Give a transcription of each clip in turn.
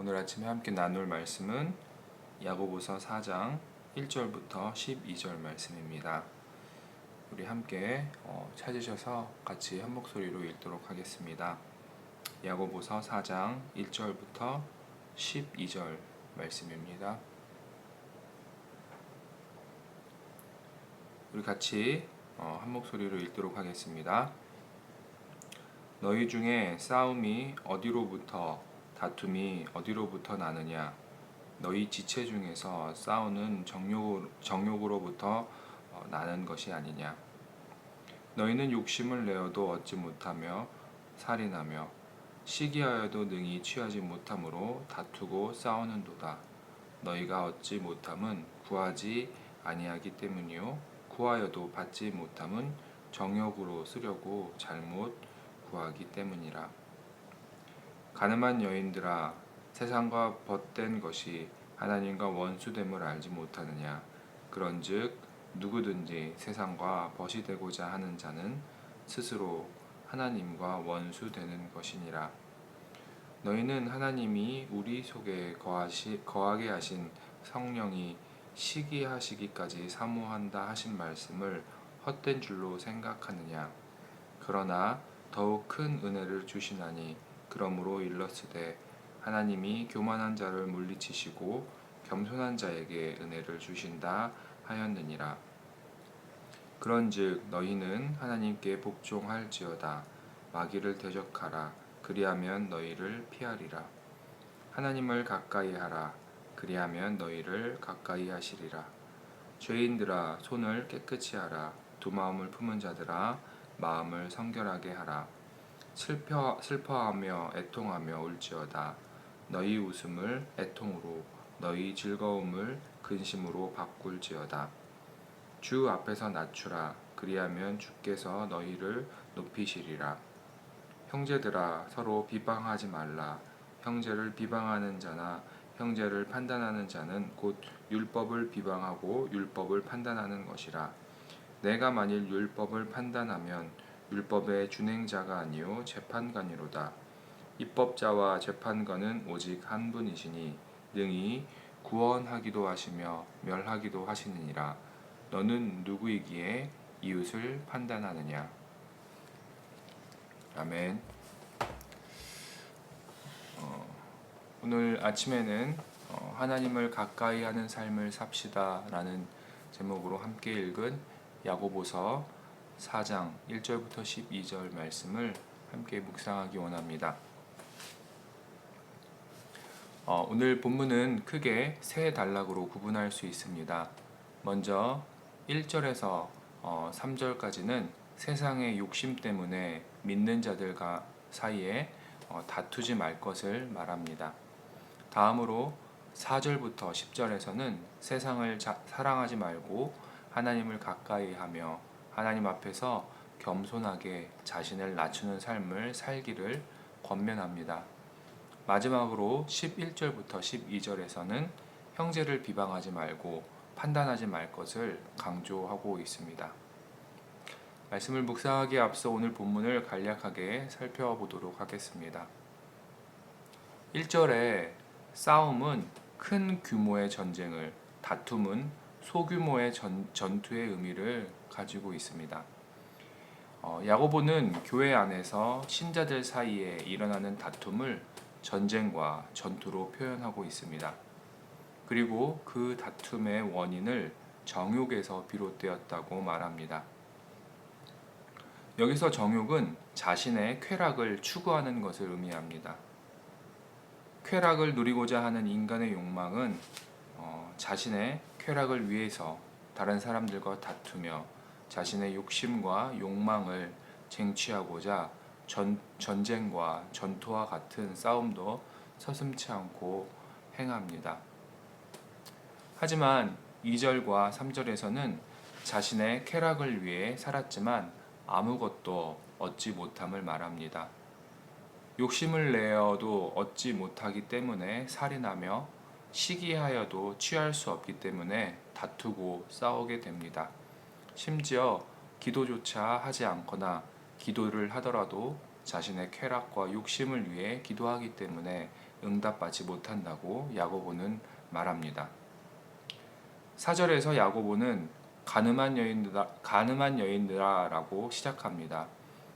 오늘 아침에 함께 나눌 말씀은 야고보서 4장 1절부터 12절 말씀입니다. 우리 함께 찾으셔서 같이 한 목소리로 읽도록 하겠습니다. 야고보서 4장 1절부터 12절 말씀입니다. 우리 같이 한 목소리로 읽도록 하겠습니다. 너희 중에 싸움이 어디로부터 다툼이 어디로부터 나느냐? 너희 지체 중에서 싸우는 정욕으로부터 나는 것이 아니냐? 너희는 욕심을 내어도 얻지 못하며 살인하며 시기하여도 능히 취하지 못함으로 다투고 싸우는도다. 너희가 얻지 못함은 구하지 아니하기 때문이요 구하여도 받지 못함은 정욕으로 쓰려고 잘못 구하기 때문이라. 가늠한 여인들아, 세상과 벗된 것이 하나님과 원수됨을 알지 못하느냐? 그런즉 누구든지 세상과 벗이 되고자 하는 자는 스스로 하나님과 원수되는 것이니라. 너희는 하나님이 우리 속에 거하게 하신 성령이 시기하시기까지 사모한다 하신 말씀을 헛된 줄로 생각하느냐? 그러나 더욱 큰 은혜를 주시나니 그러므로 일렀으되 하나님이 교만한 자를 물리치시고 겸손한 자에게 은혜를 주신다 하였느니라. 그런즉 너희는 하나님께 복종할지어다. 마귀를 대적하라. 그리하면 너희를 피하리라. 하나님을 가까이 하라. 그리하면 너희를 가까이 하시리라. 죄인들아, 손을 깨끗이 하라. 두 마음을 품은 자들아, 마음을 성결하게 하라. 슬퍼하며 애통하며 울지어다. 너희 웃음을 애통으로, 너희 즐거움을 근심으로 바꿀지어다. 주 앞에서 낮추라. 그리하면 주께서 너희를 높이시리라. 형제들아, 서로 비방하지 말라. 형제를 비방하는 자나 형제를 판단하는 자는 곧 율법을 비방하고 율법을 판단하는 것이라. 내가 만일 율법을 판단하면 율법의 준행자가 아니요 재판관이로다. 입법자와 재판관은 오직 한 분이시니 능히 구원하기도 하시며 멸하기도 하시느니라. 너는 누구이기에 이웃을 판단하느냐? 아멘. 오늘 아침에는 하나님을 가까이 하는 삶을 삽시다 라는 제목으로 함께 읽은 야고보서 4장 1절부터 12절 말씀을 함께 묵상하기 원합니다. 오늘 본문은 크게 세 단락으로 구분할 수 있습니다. 먼저 1절에서 3절까지는 세상의 욕심 때문에 믿는 자들과 사이에 다투지 말 것을 말합니다. 다음으로 4절부터 10절에서는 세상을 사랑하지 말고 하나님을 가까이 하며 하나님 앞에서 겸손하게 자신을 낮추는 삶을 살기를 권면합니다. 마지막으로 11절부터 12절에서는 형제를 비방하지 말고 판단하지 말 것을 강조하고 있습니다. 말씀을 묵상하기에 앞서 오늘 본문을 간략하게 살펴보도록 하겠습니다. 1절에 싸움은 큰 규모의 전쟁을, 다툼은 소규모의 전투의 의미를 가지고 있습니다. 야고보는 교회 안에서 신자들 사이에 일어나는 다툼을 전쟁과 전투로 표현하고 있습니다. 그리고 그 다툼의 원인을 정욕에서 비롯되었다고 말합니다. 여기서 정욕은 자신의 쾌락을 추구하는 것을 의미합니다. 쾌락을 누리고자 하는 인간의 욕망은 자신의 쾌락을 위해서 다른 사람들과 다투며 자신의 욕심과 욕망을 쟁취하고자 전쟁과 전투와 같은 싸움도 서슴지 않고 행합니다. 하지만 2절과 3절에서는 자신의 쾌락을 위해 살았지만 아무것도 얻지 못함을 말합니다. 욕심을 내어도 얻지 못하기 때문에 살인하며 시기하여도 취할 수 없기 때문에 다투고 싸우게 됩니다. 심지어 기도조차 하지 않거나 기도를 하더라도 자신의 쾌락과 욕심을 위해 기도하기 때문에 응답받지 못한다고 야고보는 말합니다. 4절에서 야고보는 가늠한 여인들아라고 시작합니다.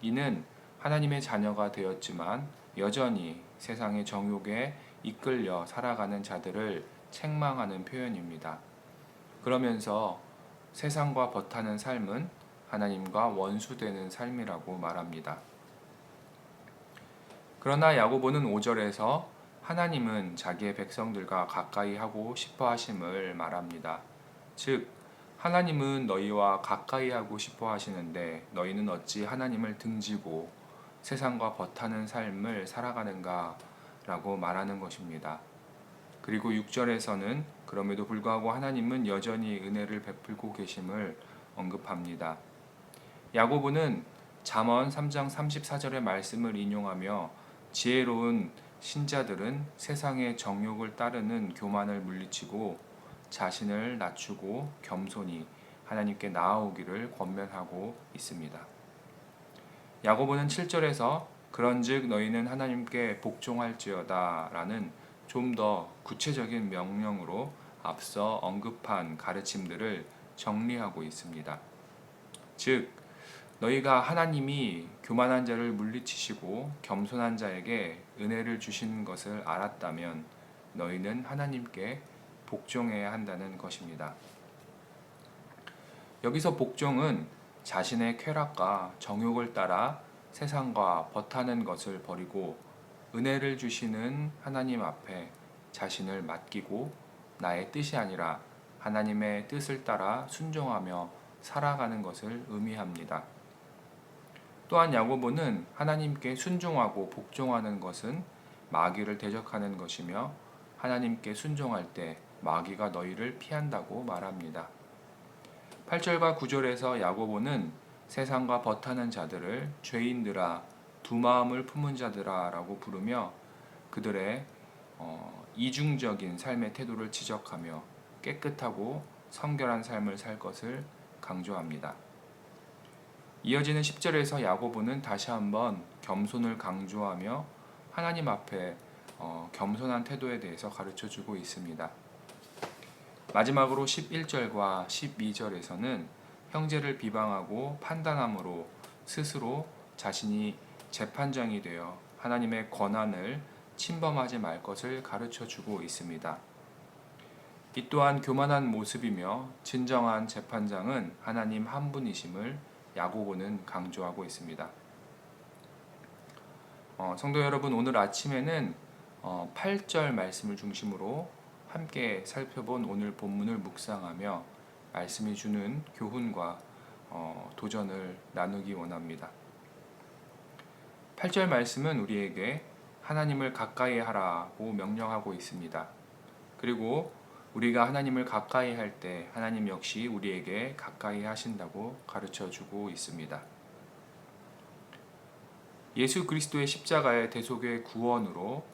이는 하나님의 자녀가 되었지만 여전히 세상의 정욕에 이끌려 살아가는 자들을 책망하는 표현입니다. 그러면서 세상과 벗하는 삶은 하나님과 원수되는 삶이라고 말합니다. 그러나 야고보는 5절에서 하나님은 자기의 백성들과 가까이 하고 싶어 하심을 말합니다. 즉, 하나님은 너희와 가까이 하고 싶어 하시는데 너희는 어찌 하나님을 등지고 세상과 벗하는 삶을 살아가는가 라고 말하는 것입니다. 그리고 6절에서는 그럼에도 불구하고 하나님은 여전히 은혜를 베풀고 계심을 언급합니다. 야고보는 잠언 3장 34절의 말씀을 인용하며 지혜로운 신자들은 세상의 정욕을 따르는 교만을 물리치고 자신을 낮추고 겸손히 하나님께 나아오기를 권면하고 있습니다. 야고보는 7절에서 그런즉 너희는 하나님께 복종할지어다 라는 좀 더 구체적인 명령으로 앞서 언급한 가르침들을 정리하고 있습니다. 즉, 너희가 하나님이 교만한 자를 물리치시고 겸손한 자에게 은혜를 주시는 것을 알았다면 너희는 하나님께 복종해야 한다는 것입니다. 여기서 복종은 자신의 쾌락과 정욕을 따라 세상과 벗하는 것을 버리고 은혜를 주시는 하나님 앞에 자신을 맡기고 나의 뜻이 아니라 하나님의 뜻을 따라 순종하며 살아가는 것을 의미합니다. 또한 야고보는 하나님께 순종하고 복종하는 것은 마귀를 대적하는 것이며 하나님께 순종할 때 마귀가 너희를 피한다고 말합니다. 8절과 9절에서 야고보는 세상과 벗하는 자들을 죄인들아, 두 마음을 품은 자들아 라고 부르며 그들의 이중적인 삶의 태도를 지적하며 깨끗하고 성결한 삶을 살 것을 강조합니다. 이어지는 10절에서 야고보는 다시 한번 겸손을 강조하며 하나님 앞에 겸손한 태도에 대해서 가르쳐주고 있습니다. 마지막으로 11절과 12절에서는 형제를 비방하고 판단함으로 스스로 자신이 재판장이 되어 하나님의 권한을 침범하지 말 것을 가르쳐주고 있습니다. 이 또한 교만한 모습이며 진정한 재판장은 하나님 한 분이심을 야고보는 강조하고 있습니다. 성도 여러분, 오늘 아침에는 8절 말씀을 중심으로 함께 살펴본 오늘 본문을 묵상하며 말씀이 주는 교훈과 도전을 나누기 원합니다. 8절 말씀은 우리에게 하나님을 가까이 하라고 명령하고 있습니다. 그리고 우리가 하나님을 가까이 할 때 하나님 역시 우리에게 가까이 하신다고 가르쳐 주고 있습니다. 예수 그리스도의 십자가의 대속의 구원으로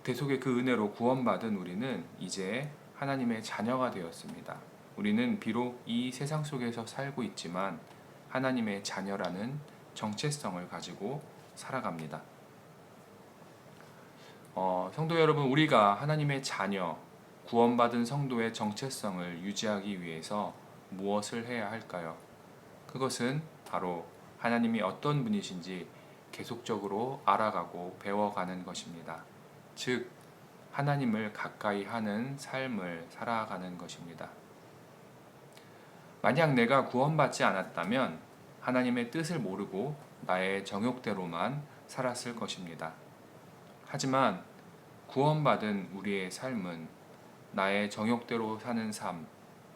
대속의 그 은혜로 구원받은 우리는 이제 하나님의 자녀가 되었습니다. 우리는 비록 이 세상 속에서 살고 있지만 하나님의 자녀라는 정체성을 가지고 살아갑니다. 성도 여러분, 우리가 하나님의 자녀, 구원받은 성도의 정체성을 유지하기 위해서 무엇을 해야 할까요? 그것은 바로 하나님이 어떤 분이신지 계속적으로 알아가고 배워가는 것입니다. 즉, 하나님을 가까이 하는 삶을 살아가는 것입니다. 만약 내가 구원받지 않았다면 하나님의 뜻을 모르고 나의 정욕대로만 살았을 것입니다. 하지만 구원받은 우리의 삶은 나의 정욕대로 사는 삶,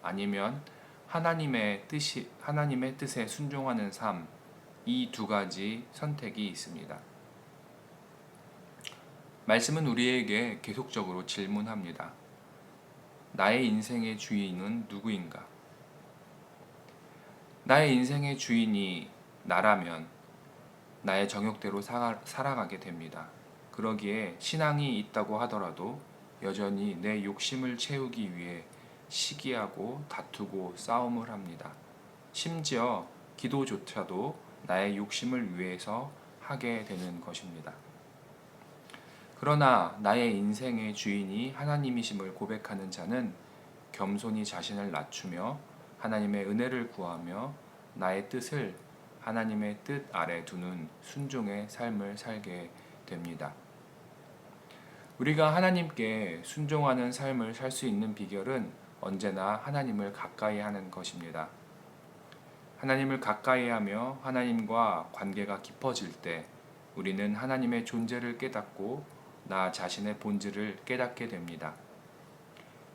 아니면 하나님의 뜻에 순종하는 삶, 이 두 가지 선택이 있습니다. 말씀은 우리에게 계속적으로 질문합니다. 나의 인생의 주인은 누구인가? 나의 인생의 주인이 나라면 나의 정욕대로 살아가게 됩니다. 그러기에 신앙이 있다고 하더라도 여전히 내 욕심을 채우기 위해 시기하고 다투고 싸움을 합니다. 심지어 기도조차도 나의 욕심을 위해서 하게 되는 것입니다. 그러나 나의 인생의 주인이 하나님이심을 고백하는 자는 겸손히 자신을 낮추며 하나님의 은혜를 구하며 나의 뜻을 하나님의 뜻 아래 두는 순종의 삶을 살게 됩니다. 우리가 하나님께 순종하는 삶을 살 수 있는 비결은 언제나 하나님을 가까이 하는 것입니다. 하나님을 가까이 하며 하나님과 관계가 깊어질 때 우리는 하나님의 존재를 깨닫고 나 자신의 본질을 깨닫게 됩니다.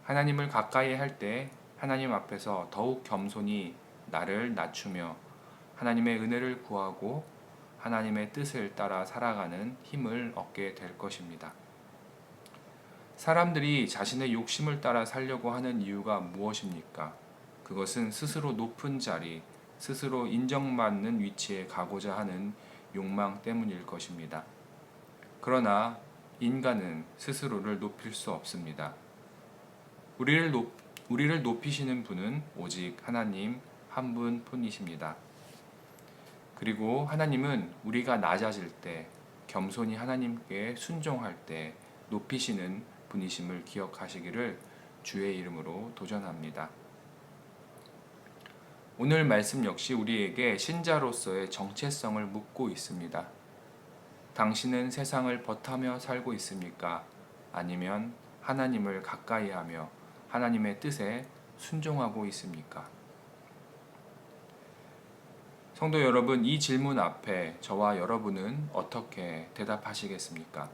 하나님을 가까이 할 때 하나님 앞에서 더욱 겸손히 나를 낮추며 하나님의 은혜를 구하고 하나님의 뜻을 따라 살아가는 힘을 얻게 될 것입니다. 사람들이 자신의 욕심을 따라 살려고 하는 이유가 무엇입니까? 그것은 스스로 높은 자리, 스스로 인정받는 위치에 가고자 하는 욕망 때문일 것입니다. 그러나 인간은 스스로를 높일 수 없습니다. 우리를 높이시는 분은 오직 하나님 한 분뿐이십니다. 그리고 하나님은 우리가 낮아질 때, 겸손히 하나님께 순종할 때 높이시는 분이심을 기억하시기를 주의 이름으로 도전합니다. 오늘 말씀 역시 우리에게 신자로서의 정체성을 묻고 있습니다. 당신은 세상을 벗하며 살고 있습니까? 아니면 하나님을 가까이 하며 하나님의 뜻에 순종하고 있습니까? 성도 여러분, 이 질문 앞에 저와 여러분은 어떻게 대답하시겠습니까?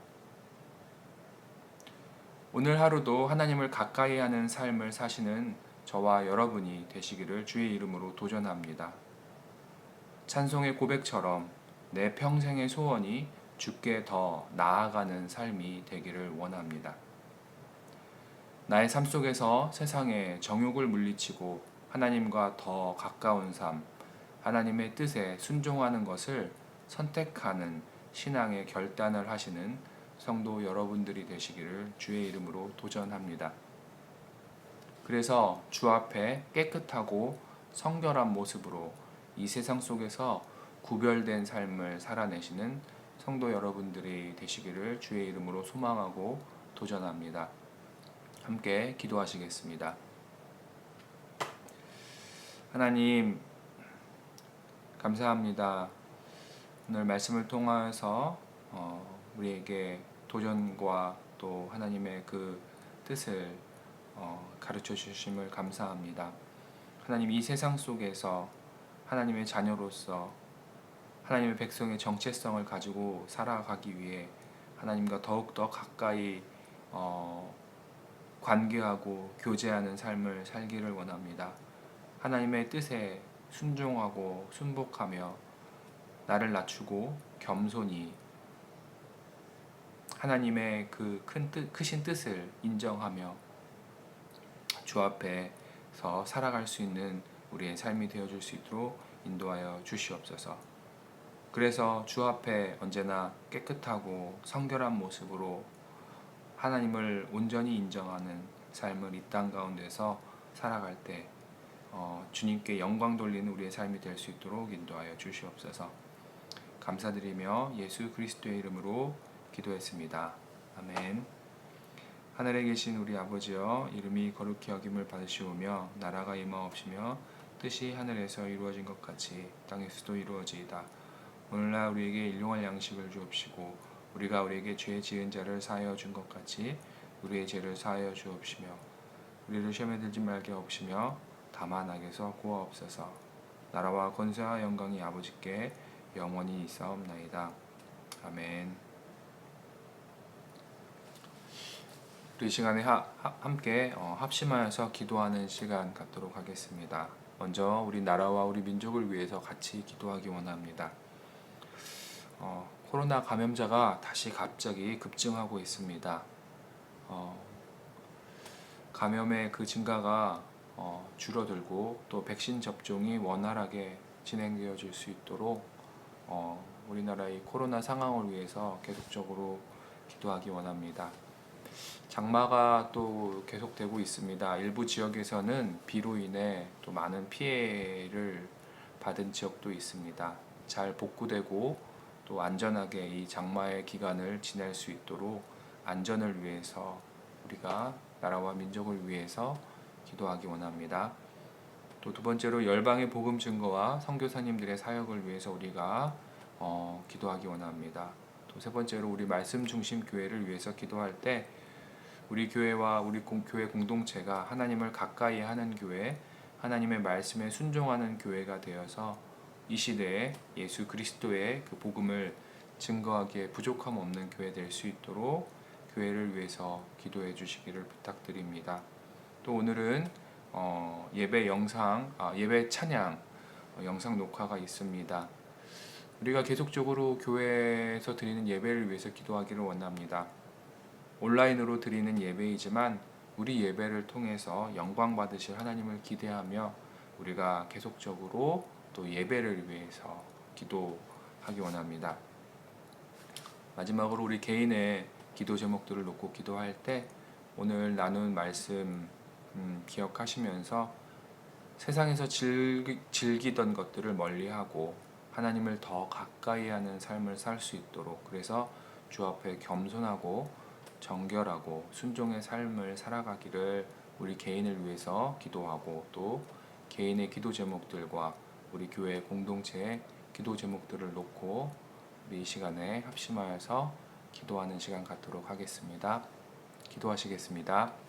오늘 하루도 하나님을 가까이 하는 삶을 사시는 저와 여러분이 되시기를 주의 이름으로 도전합니다. 찬송의 고백처럼 내 평생의 소원이 주께 더 나아가는 삶이 되기를 원합니다. 나의 삶 속에서 세상의 정욕을 물리치고 하나님과 더 가까운 삶, 하나님의 뜻에 순종하는 것을 선택하는 신앙의 결단을 하시는 성도 여러분들이 되시기를 주의 이름으로 도전합니다. 그래서 주 앞에 깨끗하고 성결한 모습으로 이 세상 속에서 구별된 삶을 살아내시는 성도 여러분들이 되시기를 주의 이름으로 소망하고 도전합니다. 함께 기도하시겠습니다. 하나님, 감사합니다. 오늘 말씀을 통하여서 우리에게 도전과 또 하나님의 그 뜻을 가르쳐 주심을 감사합니다. 하나님, 이 세상 속에서 하나님의 자녀로서 하나님의 백성의 정체성을 가지고 살아가기 위해 하나님과 더욱더 가까이 관계하고 교제하는 삶을 살기를 원합니다. 하나님의 뜻에 순종하고 순복하며 나를 낮추고 겸손히 하나님의 그 크신 뜻을 인정하며 주 앞에서 살아갈 수 있는 우리의 삶이 되어줄 수 있도록 인도하여 주시옵소서. 그래서 주 앞에 언제나 깨끗하고 성결한 모습으로 하나님을 온전히 인정하는 삶을 이 땅 가운데서 살아갈 때 주님께 영광 돌리는 우리의 삶이 될 수 있도록 인도하여 주시옵소서. 감사드리며 예수 그리스도의 이름으로 기도했습니다. 아멘. 하늘에 계신 우리 아버지여, 이름이 거룩히 여김을 받으시오며 나라가 임하옵시며 뜻이 하늘에서 이루어진 것 같이 땅에서도 이루어지이다. 오늘날 우리에게 일용할 양식을 주옵시고 우리가 우리에게 죄 지은 자를 사하여 준 것 같이 우리의 죄를 사하여 주옵시며 우리를 시험에 들지 말게 하옵시며 다만 악에서 구하옵소서. 나라와 권세와 영광이 아버지께 영원히 있사옵나이다. 아멘. 우리 시간에 함께 합심하여서 기도하는 시간 갖도록 하겠습니다. 먼저 우리 나라와 우리 민족을 위해서 같이 기도하기 원합니다. 코로나 감염자가 다시 갑자기 급증하고 있습니다. 감염의 그 증가가 줄어들고 또 백신 접종이 원활하게 진행되어질 수 있도록 우리나라의 코로나 상황을 위해서 계속적으로 기도하기 원합니다. 장마가 또 계속되고 있습니다. 일부 지역에서는 비로 인해 또 많은 피해를 받은 지역도 있습니다. 잘 복구되고 또 안전하게 이 장마의 기간을 지낼 수 있도록 안전을 위해서 우리가 나라와 민족을 위해서 기도하기 원합니다. 또 두 번째로 열방의 복음 증거와 선교사님들의 사역을 위해서 우리가 기도하기 원합니다. 또 세 번째로 우리 말씀 중심 교회를 위해서 기도할 때 우리 교회와 우리 교회 공동체가 하나님을 가까이 하는 교회, 하나님의 말씀에 순종하는 교회가 되어서 이 시대에 예수 그리스도의 그 복음을 증거하기에 부족함 없는 교회 될 수 있도록 교회를 위해서 기도해 주시기를 부탁드립니다. 또 오늘은 예배 찬양 영상 녹화가 있습니다. 우리가 계속적으로 교회에서 드리는 예배를 위해서 기도하기를 원합니다. 온라인으로 드리는 예배이지만 우리 예배를 통해서 영광 받으실 하나님을 기대하며 우리가 계속적으로 또 예배를 위해서 기도하기 원합니다. 마지막으로 우리 개인의 기도 제목들을 놓고 기도할 때 오늘 나눈 말씀 기억하시면서 세상에서 즐기던 것들을 멀리하고 하나님을 더 가까이 하는 삶을 살 수 있도록, 그래서 주 앞에 겸손하고 정결하고 순종의 삶을 살아가기를 우리 개인을 위해서 기도하고, 또 개인의 기도 제목들과 우리 교회 공동체의 기도 제목들을 놓고 우리 이 시간에 합심하여서 기도하는 시간 갖도록 하겠습니다. 기도하시겠습니다.